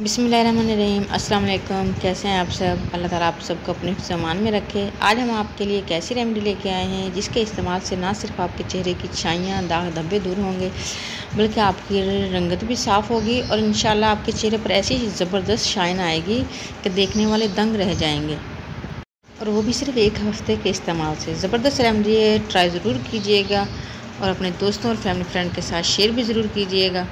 बिस्मिल्लाहिर्रहमानिर्रहीम। अस्सलाम वालेकुम। कैसे हैं आप सब? अल्लाह ताला आप सबको अपने सामान में रखे। आज हम आपके लिए एक ऐसी रेमेडी लेके आए हैं जिसके इस्तेमाल से ना सिर्फ आपके चेहरे की छाइयाँ, दाग धब्बे दूर होंगे, बल्कि आपकी रंगत भी साफ़ होगी और इंशाल्लाह आपके चेहरे पर ऐसी ज़बरदस्त शाइन आएगी कि देखने वाले दंग रह जाएंगे, और वो भी सिर्फ एक हफ़्ते के इस्तेमाल से। ज़बरदस्त रेमेडी है, ट्राई ज़रूर कीजिएगा और अपने दोस्तों और फैमिली फ्रेंड के साथ शेयर भी ज़रूर कीजिएगा।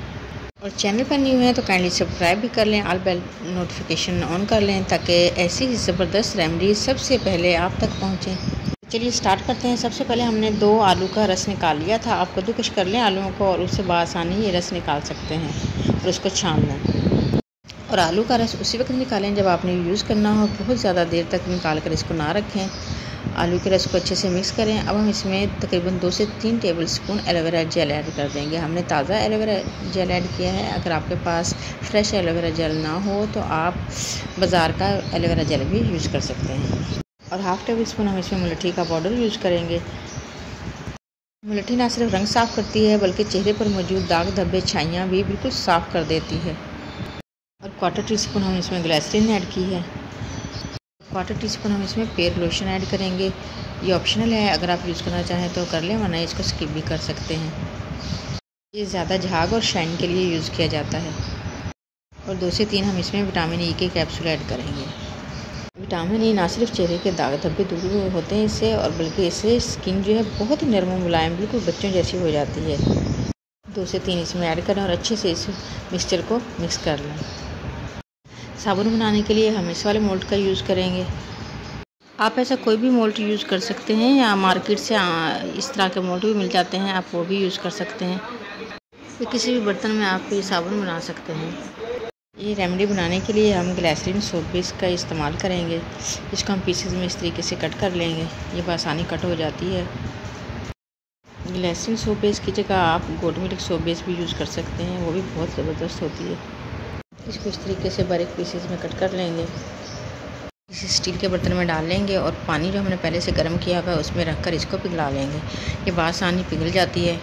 और चैनल पर न्यू है तो काइंडली सब्सक्राइब भी कर लें, ऑल बेल नोटिफिकेशन ऑन कर लें ताकि ऐसी ही ज़बरदस्त रेमेडी सबसे पहले आप तक पहुँचें। चलिए स्टार्ट करते हैं। सबसे पहले हमने 2 आलू का रस निकाल लिया था। आप कद्दूकस कर लें आलूओं को और उससे बआसानी ये रस निकाल सकते हैं और उसको छान लें। और आलू का रस उसी वक्त निकालें जब आपने यूज़ करना हो, बहुत ज़्यादा देर तक निकाल कर इसको ना रखें। आलू के रस को अच्छे से मिक्स करें। अब हम इसमें तकरीबन 2 से 3 टेबलस्पून एलोवेरा जेल ऐड कर देंगे। हमने ताज़ा एलोवेरा जेल ऐड किया है। अगर आपके पास फ्रेश एलोवेरा जेल ना हो तो आप बाज़ार का एलोवेरा जेल भी यूज़ कर सकते हैं। और हाफ़ टेबल स्पून हम इसमें मुलट्ठी का पाउडर यूज़ करेंगे। मुलट्ठी ना सिर्फ रंग साफ़ करती है बल्कि चेहरे पर मौजूद दाग धब्बे छाइयाँ भी बिल्कुल साफ़ कर देती है। और 1/4 टीस्पून हम इसमें ग्लिसरीन ऐड की है। 1/4 टीस्पून हम इसमें पेयर लोशन ऐड करेंगे। ये ऑप्शनल है, अगर आप यूज़ करना चाहें तो कर लें, वरना इसको स्किप भी कर सकते हैं। ये ज़्यादा झाग और शाइन के लिए यूज़ किया जाता है। और 2 से 3 हम इसमें विटामिन ई के कैप्सूल ऐड करेंगे। विटामिन ई ना सिर्फ चेहरे के दाग धब्बे दूर होते हैं इससे, और बल्कि इससे स्किन जो है बहुत ही नरम और मुलायम, बिल्कुल बच्चों जैसी हो जाती है। 2 से 3 इसमें ऐड करें और अच्छे से इस मिक्सचर को मिक्स कर लें। साबुन बनाने के लिए हम इस वाले मोल्ड का यूज़ करेंगे। आप ऐसा कोई भी मोल्ड यूज़ कर सकते हैं, या मार्केट से इस तरह के मोल्ड भी मिल जाते हैं, आप वो भी यूज़ कर सकते हैं। तो किसी भी बर्तन में आप ये साबुन बना सकते हैं। ये रेमेडी बनाने के लिए हम ग्लिसरीन सोप बेस का इस्तेमाल करेंगे। इसको हम पीसेस में इस तरीके से कट कर लेंगे। ये बआसानी कट हो जाती है। ग्लिसरीन सोप बेस की जगह आप गोट मिल्क सोप बेस भी यूज़ कर सकते हैं, वो भी बहुत ज़बरदस्त होती है। इसको इस तरीके से बारीक पीसेस में कट कर लेंगे। इसे स्टील के बर्तन में डाल लेंगे और पानी जो हमने पहले से गर्म किया हुआ है उसमें रखकर इसको पिघला लेंगे। ये बआसानी पिघल जाती है।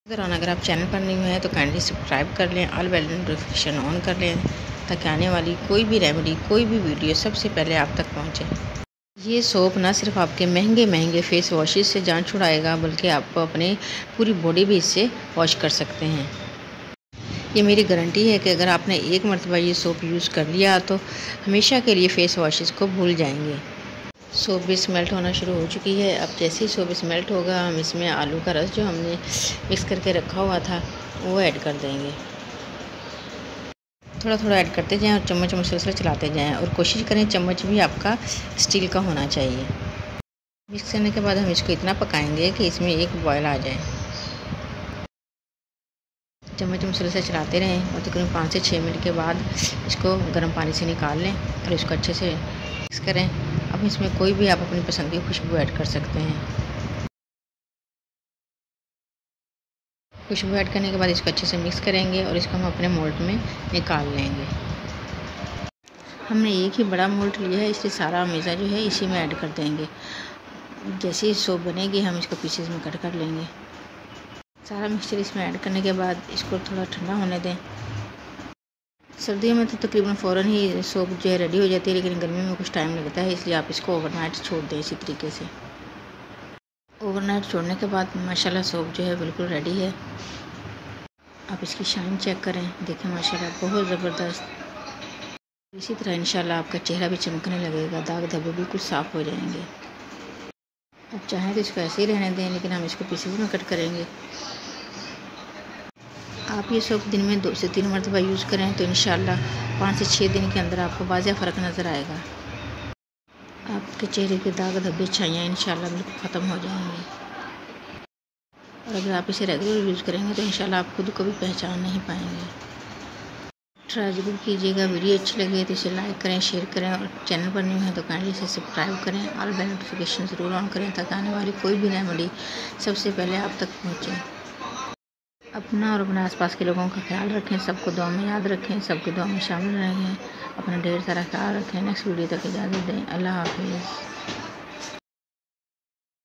अगर आप चैनल पर न्यू हैं तो काइंडली सब्सक्राइब कर लें, ऑल बेल नोटिफिकेशन ऑन कर लें ताकि आने वाली कोई भी रेमेडी, कोई भी वीडियो सबसे पहले आप तक पहुँचे। ये सोप ना सिर्फ आपके महंगे फेस वॉशेस से जान छुड़ाएगा, बल्कि आपको अपने पूरी बॉडी भी इससे वॉश कर सकते हैं। ये मेरी गारंटी है कि अगर आपने एक मरतबा ये सोप यूज़ कर लिया तो हमेशा के लिए फ़ेस वॉशेस को भूल जाएंगे। सोप बेस मेल्ट होना शुरू हो चुकी है। अब जैसे ही सोप बेस मेल्ट होगा हम इसमें आलू का रस जो हमने मिक्स करके रखा हुआ था वो ऐड कर देंगे। थोड़ा थोड़ा ऐड करते जाएं और चम्मच मुसलसल चलाते जाएं, और कोशिश करें चम्मच भी आपका स्टील का होना चाहिए। मिक्स करने के बाद हम इसको इतना पकाएंगे कि इसमें एक बॉयल आ जाए। चम्मच मुसलसल चलाते रहें और तकरीबन 5 से 6 मिनट के बाद इसको गर्म पानी से निकाल लें और इसको अच्छे से मिक्स करें। अब इसमें कोई भी आप अपनी पसंद की खुशबू ऐड कर सकते हैं। खुशबू ऐड करने के बाद इसको अच्छे से मिक्स करेंगे और इसको हम अपने मोल्ड में निकाल लेंगे। हमने एक ही बड़ा मोल्ड लिया है, इसलिए सारा मेज़ा जो है इसी में ऐड कर देंगे। जैसे ही सोप बनेगी हम इसको पीसेस में कट कर लेंगे। सारा मिक्सचर इसमें ऐड करने के बाद इसको थोड़ा ठंडा होने दें। सर्दियों में तो तकरीबन फ़ौरन ही सोप जो है रेडी हो जाती है, लेकिन गर्मी में कुछ टाइम लगता है, इसलिए आप इसको ओवरनाइट छोड़ दें। इसी तरीके से ओवरनाइट छोड़ने के बाद माशाल्लाह सोप जो है बिल्कुल रेडी है। आप इसकी शाइन चेक करें, देखें माशाल्लाह बहुत ज़बरदस्त। इसी तरह इंशाल्लाह आपका चेहरा भी चमकने लगेगा, दाग धब्बे बिल्कुल साफ़ हो जाएंगे। आप चाहें तो इसको ऐसे ही रहने दें, लेकिन हम इसको पीसेस में कट करेंगे। आप ये सोप दिन में 2 से 3 मरतबा यूज़ करें तो इंशाल्लाह 5 से 6 दिन के अंदर आपको वाज़ेह फ़र्क नज़र आएगा। आपके चेहरे के दाग धब्बे छाइयाँ इंशाल्लाह बिल्कुल ख़त्म हो जाएंगी। और अगर आप इसे रेगुलर यूज़ करेंगे तो इंशाल्लाह आप खुद को भी पहचान नहीं पाएंगे। ट्राई ज़रूर कीजिएगा। वीडियो अच्छी लगे तो इसे लाइक करें, शेयर करें, और चैनल पर न्यू है तो काइंडली इसे सब्सक्राइब करें, ऑल बेल नोटिफिकेशन ज़रूर ऑन करें ताकि आने वाली कोई भी रेमेडी सबसे पहले आप तक पहुँचे। अपना और अपने आसपास के लोगों का ख्याल रखें, सबको दुआ में याद रखें, सबकी दुआ में शामिल रहें। अपना ढेर सारा ख्याल रखें। नेक्स्ट वीडियो तक इजाज़त दें। अल्लाह हाफिज़।